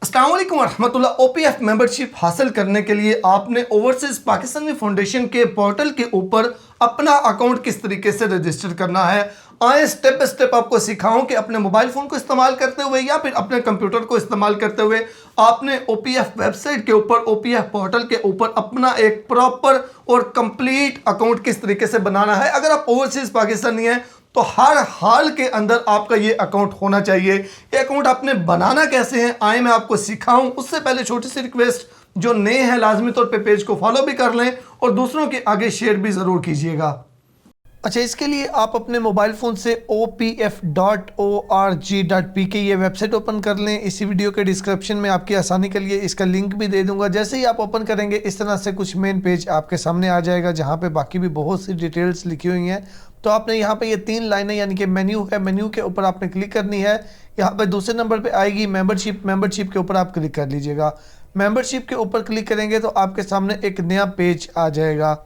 अस्सलाम वालेकुम रहमतुल्लाह। ओपीएफ मेंबरशिप हासिल करने के लिए आपने ओवरसीज पाकिस्तानी फाउंडेशन के पोर्टल के ऊपर अपना अकाउंट किस तरीके से रजिस्टर करना है, आए स्टेप बाय स्टेप आपको सिखाऊं कि अपने मोबाइल फ़ोन को इस्तेमाल करते हुए या फिर अपने कंप्यूटर को इस्तेमाल करते हुए आपने ओपीएफ वेबसाइट के ऊपर, ओपीएफ पोर्टल के ऊपर अपना एक प्रॉपर और कंप्लीट अकाउंट किस तरीके से बनाना है। अगर आप ओवरसीज पाकिस्तानी हैं तो हर हाल के अंदर आपका ये अकाउंट होना चाहिए। ये अकाउंट आपने बनाना कैसे है, आए मैं आपको सिखाऊं। उससे पहले छोटी सी रिक्वेस्ट, जो नए हैं लाजमी तौर पे पेज को फॉलो भी कर लें और दूसरों के आगे शेयर भी ज़रूर कीजिएगा। अच्छा, इसके लिए आप अपने मोबाइल फ़ोन से opf.org.pk ये वेबसाइट ओपन कर लें। इसी वीडियो के डिस्क्रिप्शन में आपकी आसानी के लिए इसका लिंक भी दे दूंगा। जैसे ही आप ओपन करेंगे इस तरह से कुछ मेन पेज आपके सामने आ जाएगा, जहां पे बाकी भी बहुत सी डिटेल्स लिखी हुई हैं। तो आपने यहाँ पे ये 3 लाइनें यानी कि मेन्यू है, मेन्यू के ऊपर आपने क्लिक करनी है। यहाँ पे दूसरे नंबर पे आएगी मेंबरशिप, मेंबरशिप के ऊपर आप क्लिक कर लीजिएगा। मेंबरशिप के ऊपर क्लिक करेंगे तो आपके सामने एक नया पेज आ जाएगा।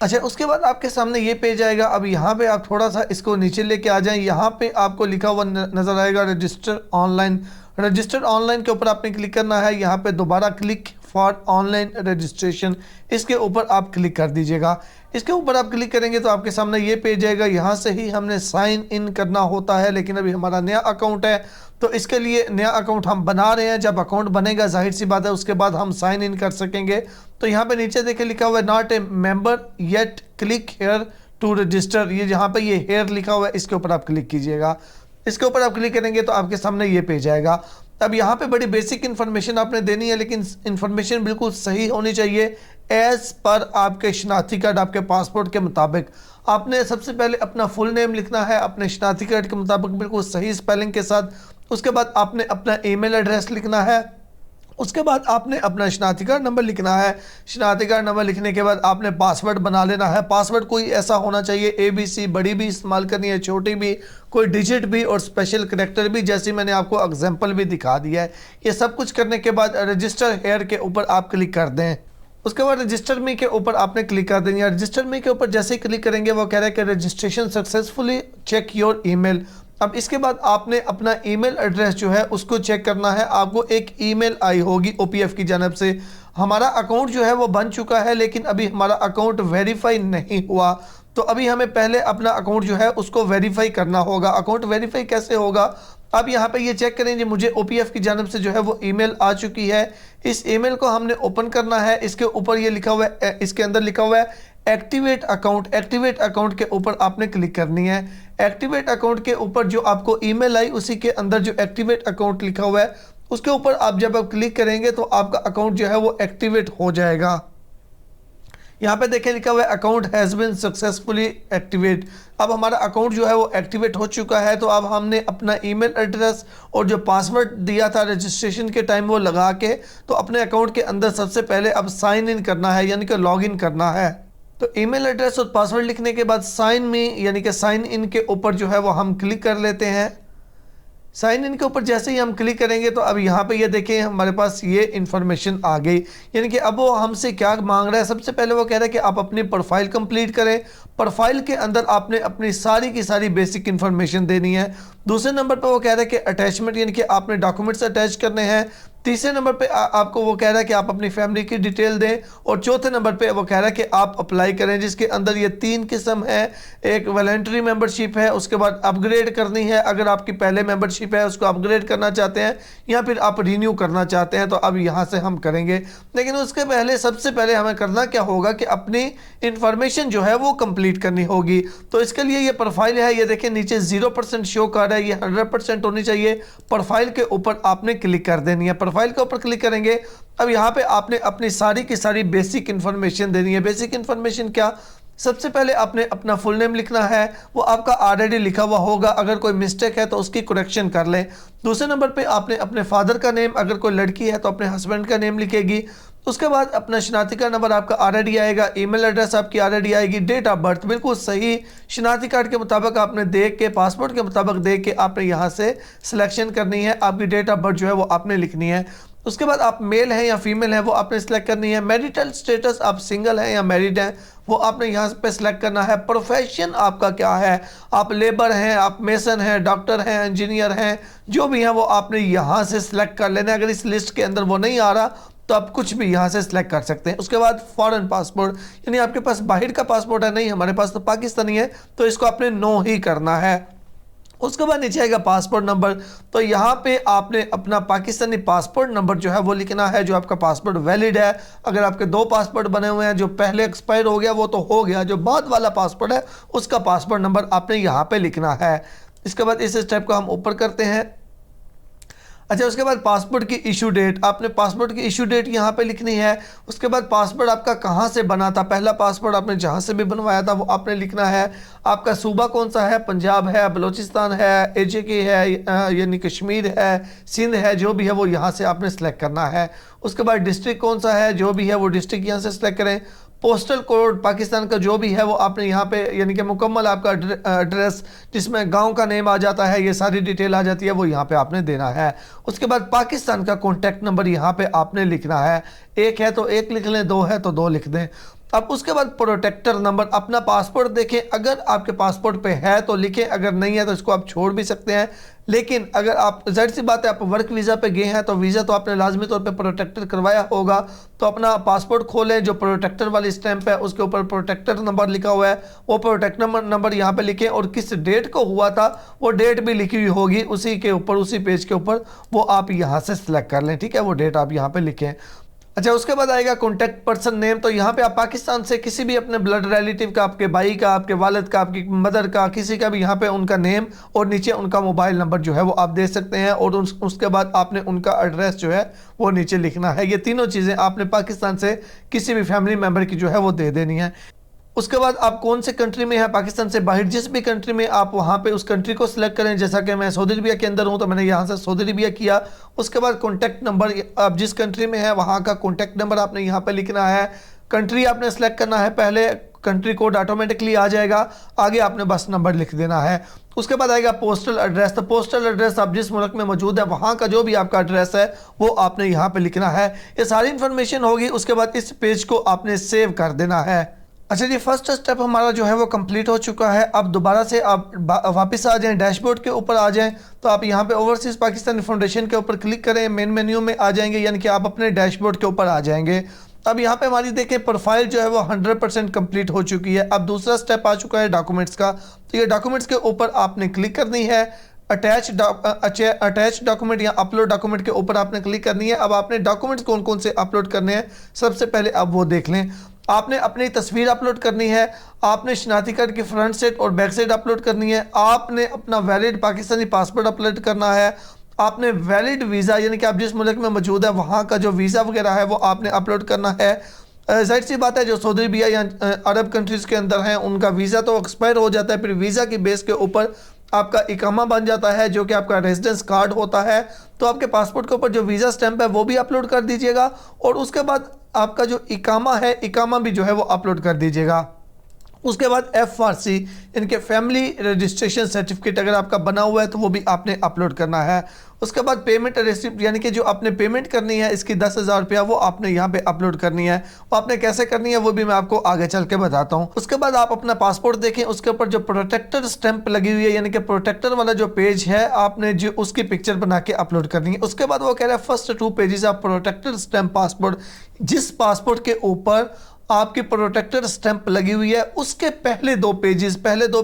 अच्छा, उसके बाद आपके सामने ये पेज आएगा। अब यहाँ पे आप थोड़ा सा इसको नीचे लेके आ जाएं। यहाँ पे आपको लिखा हुआ नज़र आएगा रजिस्टर ऑनलाइन। रजिस्टर ऑनलाइन के ऊपर आपने क्लिक करना है। यहाँ पे दोबारा क्लिक फॉर ऑनलाइन रजिस्ट्रेशन, इसके ऊपर आप क्लिक कर दीजिएगा। इसके ऊपर आप क्लिक करेंगे तो आपके सामने ये पेज आएगा। यहाँ से ही हमने साइन इन करना होता है, लेकिन अभी हमारा नया अकाउंट है तो इसके लिए नया अकाउंट हम बना रहे हैं। जब अकाउंट बनेगा जाहिर सी बात है उसके बाद हम साइन इन कर सकेंगे। तो यहाँ पे नीचे देखिए लिखा हुआ है not a member yet, click here to register. ये जहाँ पे ये हेयर लिखा हुआ है इसके ऊपर आप क्लिक कीजिएगा। इसके ऊपर आप क्लिक करेंगे तो आपके सामने ये पेज आएगा। अब यहाँ पे बड़ी बेसिक इन्फॉर्मेशन आपने देनी है, लेकिन इन्फॉर्मेशन बिल्कुल सही होनी चाहिए एज पर आपके शनाख्ती कार्ड, आपके पासपोर्ट के मुताबिक। आपने सबसे पहले अपना फुल नेम लिखना है अपने शनाख्ती कार्ड के मुताबिक, बिल्कुल सही स्पेलिंग के साथ। उसके बाद आपने अपना ईमेल एड्रेस लिखना है। उसके बाद आपने अपना शनाख्ती कार्ड नंबर लिखना है। शनाख्ती कार्ड नंबर लिखने के बाद आपने पासवर्ड बना लेना है। पासवर्ड कोई ऐसा होना चाहिए ABC, बड़ी भी इस्तेमाल करनी है, छोटी भी, कोई डिजिट भी और स्पेशल करैक्टर भी, जैसे मैंने आपको एग्जांपल भी दिखा दिया है। ये सब कुछ करने के बाद रजिस्टर हेयर के ऊपर आप क्लिक कर दें। उसके बाद रजिस्टर मी के ऊपर आपने क्लिक कर देंगे। रजिस्टर मी के ऊपर जैसे ही क्लिक करेंगे वो कह रहा है कि registration successfully, check your email. अब इसके बाद आपने अपना ईमेल एड्रेस जो है उसको चेक करना है। आपको एक ईमेल आई होगी ओपीएफ की जानब से। हमारा अकाउंट जो है वो बन चुका है, लेकिन अभी हमारा अकाउंट वेरीफाई नहीं हुआ। तो अभी हमें पहले अपना अकाउंट जो है उसको वेरीफाई करना होगा। अकाउंट वेरीफाई कैसे होगा, अब यहाँ पे ये चेक करेंगे मुझे ओपीएफ की जानब से जो है वो ईमेल आ चुकी है। इस ईमेल को हमने ओपन करना है। इसके ऊपर ये लिखा हुआ है, इसके अंदर लिखा हुआ है एक्टिवेट अकाउंट। एक्टिवेट अकाउंट के ऊपर आपने क्लिक करनी है। एक्टिवेट अकाउंट के ऊपर जो आपको ईमेल आई उसी के अंदर जो एक्टिवेट अकाउंट लिखा हुआ है उसके ऊपर आप जब आप क्लिक करेंगे तो आपका अकाउंट जो है वो एक्टिवेट हो जाएगा। यहाँ पे देखिए लिखा हुआ है account has been successfully activate. अब हमारा अकाउंट जो है वो एक्टिवेट हो चुका है। तो अब हमने अपना ईमेल एड्रेस और जो पासवर्ड दिया था रजिस्ट्रेशन के टाइम वो लगा के तो अपने अकाउंट के अंदर सबसे पहले अब साइन इन करना है, यानी कि लॉग इन करना है। तो ईमेल एड्रेस और पासवर्ड लिखने के बाद साइन में यानी कि साइन इन के ऊपर जो है वो हम क्लिक कर लेते हैं। साइन इन के ऊपर जैसे ही हम क्लिक करेंगे तो अब यहाँ पे ये देखें हमारे पास ये इन्फॉर्मेशन आ गई। यानी कि अब वो हमसे क्या मांग रहा है, सबसे पहले वो कह रहा है कि आप अपनी प्रोफाइल कंप्लीट करें। प्रोफाइल के अंदर आपने अपनी सारी की सारी बेसिक इन्फॉर्मेशन देनी है। दूसरे नंबर पर वो कह रहा है कि अटैचमेंट यानी कि आपने डॉक्यूमेंट्स अटैच करने हैं। तीसरे नंबर पे आपको वो कह रहा है कि आप अपनी फैमिली की डिटेल दें। और चौथे नंबर पे वो कह रहा है कि आप अप्लाई करें, जिसके अंदर ये 3 किस्म है। एक वॉलंटरी मेंबरशिप है, उसके बाद अपग्रेड करनी है, अगर आपकी पहले मेंबरशिप है उसको अपग्रेड करना चाहते हैं, या फिर आप रिन्यू करना चाहते हैं। तो अब यहाँ से हम करेंगे, लेकिन उसके पहले सबसे पहले हमें करना क्या होगा कि अपनी इंफॉर्मेशन जो है वो कंप्लीट करनी होगी। तो इसके लिए ये प्रोफाइल है, ये देखें नीचे 0% शो कर रहा है, ये 100% होनी चाहिए। प्रोफाइल के ऊपर आपने क्लिक कर देनी है। प्रोफाइल के ऊपर क्लिक करेंगे। अब यहाँ पे आपने अपनी सारी की सारी बेसिक इन्फॉर्मेशन देनी है। बेसिक इन्फॉर्मेशन क्या, सबसे पहले आपने अपना फुल नेम लिखना है, वो आपका ऑलरेडी लिखा हुआ होगा, अगर कोई मिस्टेक है तो उसकी करेक्शन कर लें। दूसरे नंबर पे आपने अपने फादर का नेम, अगर कोई लड़की है तो अपने हस्बैंड का नेम लिखेगी। उसके बाद अपना शनाख्ती कार्ड नंबर आपका ऑलरेडी आएगा, ईमेल एड्रेस आपकी ऑलरेडी आएगी, डेट ऑफ बर्थ बिल्कुल सही शनाख्ती कार्ड के मुताबिक आपने देख के, पासपोर्ट के मुताबिक देख के आपने यहाँ से सिलेक्शन करनी है। आपकी डेट ऑफ बर्थ जो है वो आपने लिखनी है। उसके बाद आप मेल हैं या फीमेल हैं वो आपने सेलेक्ट करनी है। मैरिटल स्टेटस आप सिंगल हैं या मैरिड हैं वो आपने यहाँ पे सेलेक्ट करना है। प्रोफेशन आपका क्या है, आप लेबर हैं, आप मेसन हैं, डॉक्टर हैं, इंजीनियर हैं, जो भी हैं वो आपने यहाँ से सिलेक्ट कर लेना है। अगर इस लिस्ट के अंदर वो नहीं आ रहा तो आप कुछ भी यहाँ से सिलेक्ट कर सकते हैं। उसके बाद फॉरेन पासपोर्ट, यानी आपके पास बाहर का पासपोर्ट है, नहीं हमारे पास तो पाकिस्तानी है, तो इसको आपने नो ही करना है। उसके बाद नीचे आएगा पासपोर्ट नंबर, तो यहाँ पे आपने अपना पाकिस्तानी पासपोर्ट नंबर जो है वो लिखना है, जो आपका पासपोर्ट वैलिड है। अगर आपके 2 पासपोर्ट बने हुए हैं, जो पहले एक्सपायर हो गया वो तो हो गया, जो बाद वाला पासपोर्ट है उसका पासपोर्ट नंबर आपने यहाँ पे लिखना है। इसके बाद इस स्टेप को हम ऊपर करते हैं। अच्छा, उसके बाद पासपोर्ट की इशू डेट, आपने पासपोर्ट की इशू डेट यहाँ पे लिखनी है। उसके बाद पासपोर्ट आपका कहाँ से बना था, पहला पासपोर्ट आपने जहाँ से भी बनवाया था वो आपने लिखना है। आपका सूबा कौन सा है, पंजाब है, बलूचिस्तान है, AJK है यानी कश्मीर है, सिंध है, जो भी है वो यहाँ से आपने सेलेक्ट करना है। उसके बाद डिस्ट्रिक्ट कौन सा है, जो भी है वो डिस्ट्रिक्ट यहाँ से सेलेक्ट करें। पोस्टल कोड पाकिस्तान का जो भी है वो आपने यहाँ पे यानी कि मुकम्मल आपका एड्रेस जिसमें गांव का नेम आ जाता है, ये सारी डिटेल आ जाती है, वो यहाँ पे आपने देना है। उसके बाद पाकिस्तान का कॉन्टैक्ट नंबर यहाँ पे आपने लिखना है। 1 है तो 1 लिख लें, 2 है तो 2 लिख दें। अब उसके बाद प्रोटेक्टर नंबर, अपना पासपोर्ट देखें, अगर आपके पासपोर्ट पे है तो लिखें, अगर नहीं है तो इसको आप छोड़ भी सकते हैं। लेकिन अगर आप, जाहिर सी बात है, आप वर्क वीज़ा पे गए हैं तो वीज़ा तो आपने लाजमी तौर पे प्रोटेक्टर करवाया होगा, तो अपना पासपोर्ट खोलें, जो प्रोटेक्टर वाली स्टैंप है उसके ऊपर प्रोटेक्टर नंबर लिखा हुआ है, वो प्रोटेक्टर नंबर यहाँ पे लिखें, और किस डेट को हुआ था वो डेट भी लिखी हुई होगी उसी के ऊपर, उसी पेज के ऊपर, वो आप यहाँ से सिलेक्ट कर लें। ठीक है, वो डेट आप यहाँ पे लिखें। अच्छा, उसके बाद आएगा कॉन्टैक्ट पर्सन नेम, तो यहाँ पे आप पाकिस्तान से किसी भी अपने ब्लड रिलेटिव का, आपके भाई का, आपके वालिद का, आपकी मदर का, किसी का भी यहाँ पे उनका नेम और नीचे उनका मोबाइल नंबर जो है वो आप दे सकते हैं, और उसके बाद आपने उनका एड्रेस जो है वो नीचे लिखना है। ये तीनों चीज़ें आपने पाकिस्तान से किसी भी फैमिली मेम्बर की जो है वो दे देनी है। उसके बाद आप कौन से कंट्री में हैं, पाकिस्तान से बाहर जिस भी कंट्री में आप वहाँ पे उस कंट्री को सिलेक्ट करें। जैसा कि मैं सऊदी अरबिया के अंदर हूँ तो मैंने यहाँ से सऊदी अरबिया किया। उसके बाद कॉन्टैक्ट नंबर, आप जिस कंट्री में है वहाँ का कॉन्टैक्ट नंबर आपने यहाँ पे लिखना है। कंट्री आपने सेलेक्ट करना है, पहले कंट्री कोड ऑटोमेटिकली आ जाएगा, आगे आपने बस नंबर लिख देना है। उसके बाद आएगा पोस्टल एड्रेस, तो पोस्टल एड्रेस आप जिस मुल्क में मौजूद है वहाँ का जो भी आपका एड्रेस है वो आपने यहाँ पे लिखना है। ये सारी इन्फॉर्मेशन होगी। उसके बाद इस पेज को आपने सेव कर देना है। अच्छा जी, फर्स्ट स्टेप हमारा जो है वो कंप्लीट हो चुका है। अब दोबारा से आप वापस आ जाएं, डैशबोर्ड के ऊपर आ जाएं, तो आप यहाँ पे ओवरसीज़ पाकिस्तानी फाउंडेशन के ऊपर क्लिक करें, मेन मेन्यू में आ जाएंगे, यानी कि आप अपने डैशबोर्ड के ऊपर आ जाएंगे। अब यहाँ पे हमारी देखें प्रोफाइल जो है वो 100% कंप्लीट हो चुकी है। अब दूसरा स्टेप आ चुका है डॉक्यूमेंट्स का, तो ये डॉक्यूमेंट्स के ऊपर आपने क्लिक करनी है। अटैच डॉक्यूमेंट या अपलोड डॉक्यूमेंट के ऊपर आपने क्लिक करनी है। अब आपने डॉक्यूमेंट्स कौन कौन से अपलोड करने हैं सबसे पहले अब वो देख लें। आपने अपनी तस्वीर अपलोड करनी है, आपने शनाख्ती कार्ड की फ्रंट साइड और बैक साइड अपलोड करनी है, आपने अपना वैलिड पाकिस्तानी पासपोर्ट अपलोड करना है, आपने वैलिड वीज़ा यानी कि आप जिस मुल्क में मौजूद है वहाँ का जो वीज़ा वगैरह है वो आपने अपलोड करना है। जाहिर सी बात है जो सऊदी अरबिया या अरब कंट्रीज़ के अंदर हैं उनका वीज़ा तो एक्सपायर हो जाता है, फिर वीज़ा की बेस के ऊपर आपका इकामा बन जाता है जो कि आपका रेजिडेंस कार्ड होता है। तो आपके पासपोर्ट के ऊपर जो वीज़ा स्टैंप है वो भी अपलोड कर दीजिएगा, और उसके बाद आपका जो इकामा है इकामा भी जो है वो अपलोड कर दीजिएगा। उसके बाद FRC इनके फैमिली रजिस्ट्रेशन सर्टिफिकेट अगर आपका बना हुआ है तो वो भी आपने अपलोड करना है। उसके बाद पेमेंट रिसिप्ट यानी कि जो आपने पेमेंट करनी है इसकी 10,000 रुपया वो आपने यहाँ पे अपलोड करनी है। वो आपने कैसे करनी है वो भी मैं आपको आगे चल के बताता हूँ। उसके बाद आप अपना पासपोर्ट देखें, उसके ऊपर जो प्रोटेक्टर स्टैंप लगी हुई है यानी कि प्रोटेक्टर वाला जो पेज है आपने जो उसकी पिक्चर बना के अपलोड करनी है। उसके बाद वो कह रहा है first 2 pages of protector stamp passport, जिस पासपोर्ट के ऊपर आपकी प्रोटेक्टर स्टैंप लगी हुई है उसके पहले 2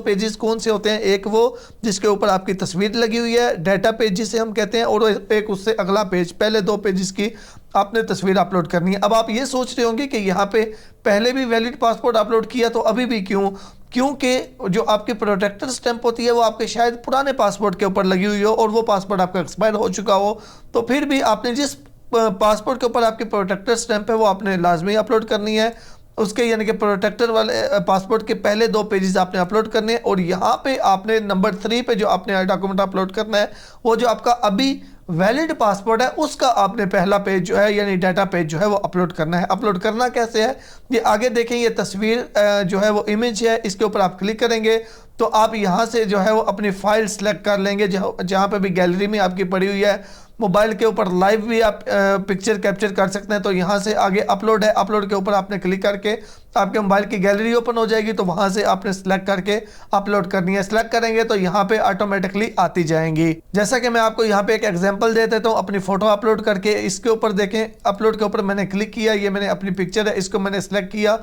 पेजेस कौन से होते हैं, एक वो जिसके ऊपर आपकी तस्वीर लगी हुई है डाटा पेज जिसे हम कहते हैं, और एक उससे अगला पेज, पहले 2 पेजेस की आपने तस्वीर अपलोड करनी है। अब आप ये सोच रहे होंगे कि यहाँ पे पहले भी वैलिड पासपोर्ट अपलोड किया तो अभी भी क्यों, क्योंकि जो आपकी प्रोटेक्टर स्टैंप होती है वो आपके शायद पुराने पासपोर्ट के ऊपर लगी हुई हो और वो पासपोर्ट आपका एक्सपायर हो चुका हो, तो फिर भी आपने जिस पासपोर्ट के ऊपर आपकी प्रोटेक्टर स्टैंप है वो आपने लाजमी अपलोड करनी है। उसके यानी कि प्रोटेक्टर वाले पासपोर्ट के पहले 2 पेजेस आपने अपलोड करने हैं, और यहाँ पे आपने नंबर 3 पे जो आपने डॉक्यूमेंट अपलोड करना है वो जो आपका अभी वैलिड पासपोर्ट है उसका आपने पहला पेज जो है यानी डाटा पेज जो है वो अपलोड करना है। अपलोड करना कैसे है ये आगे देखें। ये तस्वीर जो है वो इमेज है, इसके ऊपर आप क्लिक करेंगे तो आप यहाँ से जो है वो अपनी फ़ाइल सेलेक्ट कर लेंगे जहाँ पे भी गैलरी में आपकी पड़ी हुई है। मोबाइल के ऊपर लाइव भी आप पिक्चर कैप्चर कर सकते हैं। तो यहाँ से आगे अपलोड है, अपलोड के ऊपर आपने क्लिक करके आपके मोबाइल की गैलरी ओपन हो जाएगी। तो वहां से आपने सिलेक्ट करके अपलोड करनी है। सिलेक्ट करेंगे तो यहाँ पे ऑटोमेटिकली आती जाएंगी। जैसा कि मैं आपको यहाँ पे एक एग्जांपल दे देता हूँ अपनी फोटो अपलोड करके। इसके ऊपर देखें, अपलोड के ऊपर मैंने क्लिक किया, ये मैंने अपनी पिक्चर है, इसको मैंने सिलेक्ट किया।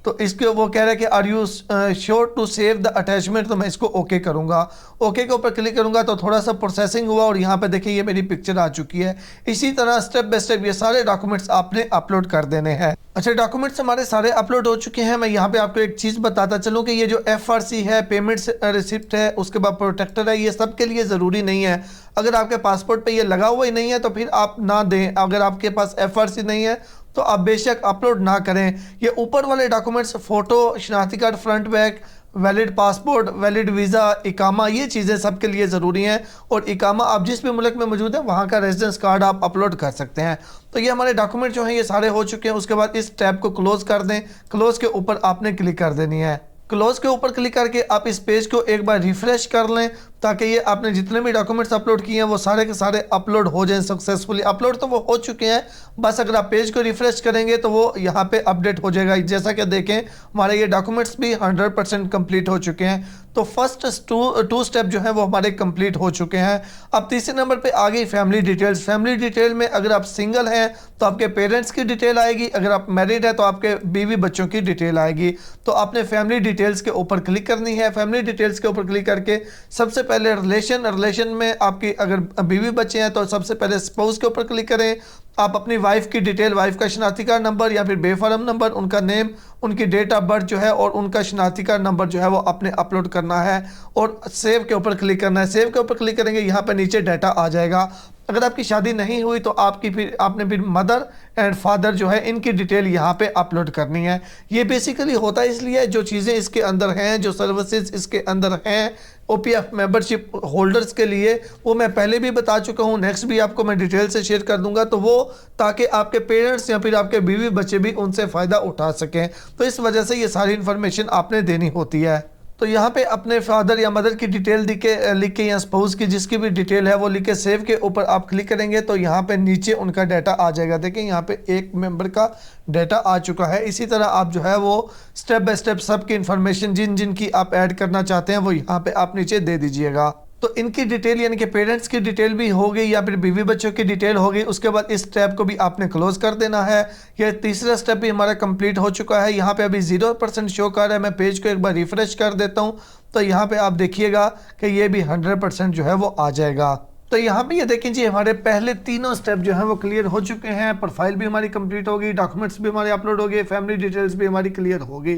तो इसके वो कह रहा है कि are you sure to save the attachment, तो मैं इसको ओके करूंगा। ओके के ऊपर क्लिक करूंगा तो थोड़ा सा प्रोसेसिंग हुआ और यहाँ पे देखिए ये मेरी पिक्चर आ चुकी है। इसी तरह स्टेप बाय स्टेप ये सारे डॉक्यूमेंट्स आपने अपलोड कर देने हैं। अच्छा, डॉक्यूमेंट्स हमारे सारे अपलोड हो चुके हैं। मैं यहाँ पे आपको एक चीज़ बताता चलूँ कि ये जो FRC है, पेमेंट्स रिसिप्ट है, उसके बाद प्रोटेक्टर है, ये सब के लिए ज़रूरी नहीं है। अगर आपके पासपोर्ट पे ये लगा हुआ ही नहीं है तो फिर आप ना दें। अगर आपके पास FRC नहीं है तो आप बेशक अपलोड ना करें। ये ऊपर वाले डॉक्यूमेंट्स, फोटो, शनाख्ती card front back, valid passport, valid visa, इकामा, ये चीज़ें सबके लिए ज़रूरी हैं। और इकामा आप जिस भी मुल्क में मौजूद है वहाँ का रेजिडेंस कार्ड आप अपलोड कर सकते हैं। तो ये हमारे डॉक्यूमेंट जो हैं ये सारे हो चुके हैं। उसके बाद इस टैब को क्लोज़ कर दें। क्लोज़ के ऊपर आपने क्लिक कर देनी है। क्लोज के ऊपर क्लिक करके आप इस पेज को एक बार रिफ्रेश कर लें ताकि ये आपने जितने भी डॉक्यूमेंट्स अपलोड किए हैं वो सारे के सारे अपलोड हो जाएं सक्सेसफुली। अपलोड तो वो हो चुके हैं, बस अगर आप पेज को रिफ्रेश करेंगे तो वो यहाँ पे अपडेट हो जाएगा। जैसा कि देखें हमारे ये डॉक्यूमेंट्स भी 100% कंप्लीट हो चुके हैं। तो फर्स्ट टू स्टेप जो है वो हमारे कंप्लीट हो चुके हैं। अब तीसरे नंबर पे आ गई फैमिली डिटेल्स। फैमिली डिटेल में अगर आप सिंगल हैं तो आपके पेरेंट्स की डिटेल आएगी, अगर आप मैरिड है तो आपके बीवी बच्चों की डिटेल आएगी। तो आपने फैमिली डिटेल्स के ऊपर क्लिक करनी है। फैमिली डिटेल्स के ऊपर क्लिक करके सबसे पहले रिलेशन में आपकी अगर बीवी बच्चे हैं तो सबसे पहले स्पाउस के ऊपर क्लिक करें। आप अपनी वाइफ की डिटेल, वाइफ का शनाख्ती कार्ड नंबर या फिर बेफारम नंबर, उनका नेम, उनकी डेट ऑफ बर्थ जो है और उनका शनाख्ती कार्ड नंबर जो है वो आपने अपलोड करना है और सेव के ऊपर क्लिक करना है। सेव के ऊपर क्लिक करेंगे, यहाँ पे नीचे डाटा आ जाएगा। अगर आपकी शादी नहीं हुई तो आपने फिर मदर एंड फादर जो है इनकी डिटेल यहाँ पे अपलोड करनी है। ये बेसिकली होता है इसलिए जो चीज़ें इसके अंदर हैं, जो सर्विसेज इसके अंदर हैं OPF मेंबरशिप होल्डर्स के लिए, वो मैं पहले भी बता चुका हूँ, नेक्स्ट भी आपको मैं डिटेल से शेयर कर दूंगा। तो वो ताकि आपके पेरेंट्स या फिर आपके बीवी बच्चे भी उनसे फ़ायदा उठा सकें। तो इस वजह से ये सारी इन्फॉर्मेशन आपने देनी होती है। तो यहाँ पे अपने फादर या मदर की डिटेल लिख के या स्पाउस की जिसकी भी डिटेल है वो लिख के सेव के ऊपर आप क्लिक करेंगे तो यहाँ पे नीचे उनका डाटा आ जाएगा। देखिए यहाँ पे एक मेंबर का डाटा आ चुका है। इसी तरह आप जो है वो स्टेप बाय स्टेप सबकी इंफॉर्मेशन जिन की आप ऐड करना चाहते हैं वो यहाँ पे आप नीचे दे दीजिएगा। तो इनकी डिटेल यानी कि पेरेंट्स की डिटेल भी हो गई या फिर बीवी बच्चों की डिटेल हो गई। उसके बाद इस टैब को भी आपने क्लोज कर देना है। यह तीसरा स्टेप भी हमारा कंप्लीट हो चुका है। यहाँ पे अभी 0% शो कर रहा है। मैं पेज को एक बार रिफ्रेश कर देता हूँ तो यहाँ पे आप देखिएगा कि ये भी 100% जो है वो आ जाएगा। तो यहाँ पे ये देखें जी हमारे पहले तीनों स्टेप जो हैं वो क्लियर हो चुके हैं। प्रोफाइल भी हमारी कंप्लीट हो गई, डॉक्यूमेंट्स भी हमारे अपलोड हो गए, फैमिली डिटेल्स भी हमारी क्लियर हो गई।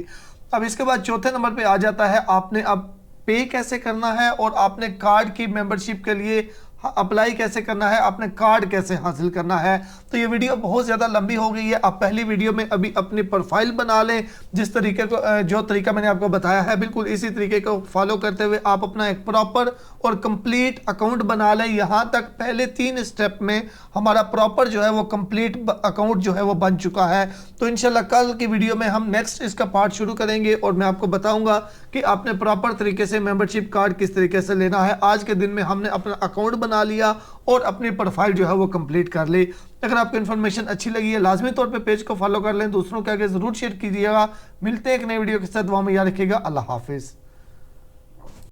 अब इसके बाद चौथे नंबर पे आ जाता है आपने अब पे कैसे करना है और आपने कार्ड की मेंबरशिप के लिए अप्लाई कैसे करना है, आपने कार्ड कैसे हासिल करना है। तो ये वीडियो बहुत ज़्यादा लंबी हो गई है। आप पहली वीडियो में अभी अपनी प्रोफाइल बना लें। जिस तरीके को जो तरीका मैंने आपको बताया है बिल्कुल इसी तरीके को फॉलो करते हुए आप अपना एक प्रॉपर और कंप्लीट अकाउंट बना लें। यहाँ तक पहले 3 स्टेप में हमारा प्रॉपर जो है वो कंप्लीट अकाउंट जो है वो बन चुका है। तो इंशाल्लाह कल की वीडियो में हम नेक्स्ट इसका पार्ट शुरू करेंगे और मैं आपको बताऊंगा कि आपने प्रॉपर तरीके से मेंबरशिप कार्ड किस तरीके से लेना है। आज के दिन में हमने अपना अकाउंट बना लिया और अपनी प्रोफाइल जो है वो कंप्लीट कर ली। अगर आपको इन्फॉर्मेशन अच्छी लगी है लाजमी तौर पे पेज को फॉलो कर लें, दूसरों के आगे जरूर शेयर कीजिएगा। मिलते हैं एक नई वीडियो के साथ, दुआ में याद रखिएगा। अल्लाह हाफिज़।